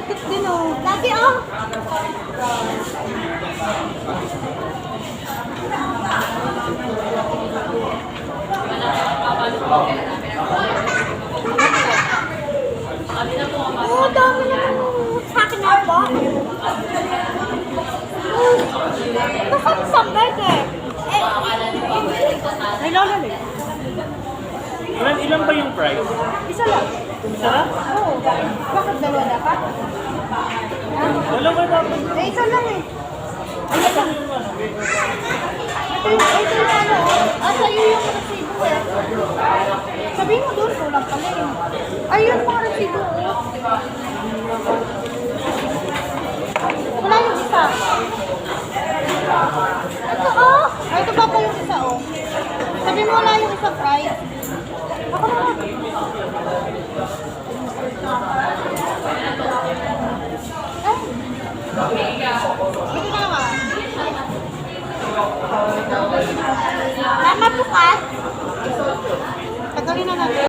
Putik din oh. Dati oh. Oh, dami naman sa akin na ba? Bakit sabay eh? Ay, lalan eh. Ilan ba yung price? Isa lang. Isa lang? Oo. Bakit dalawa dapat? Dalawa dapat. Eh, isa lang eh. Ano ba yung ano? Ito yung ano. Sa'yo yung resibo eh. Sabihin mo doon, kulang pala eh. Ayun mga resibo oh.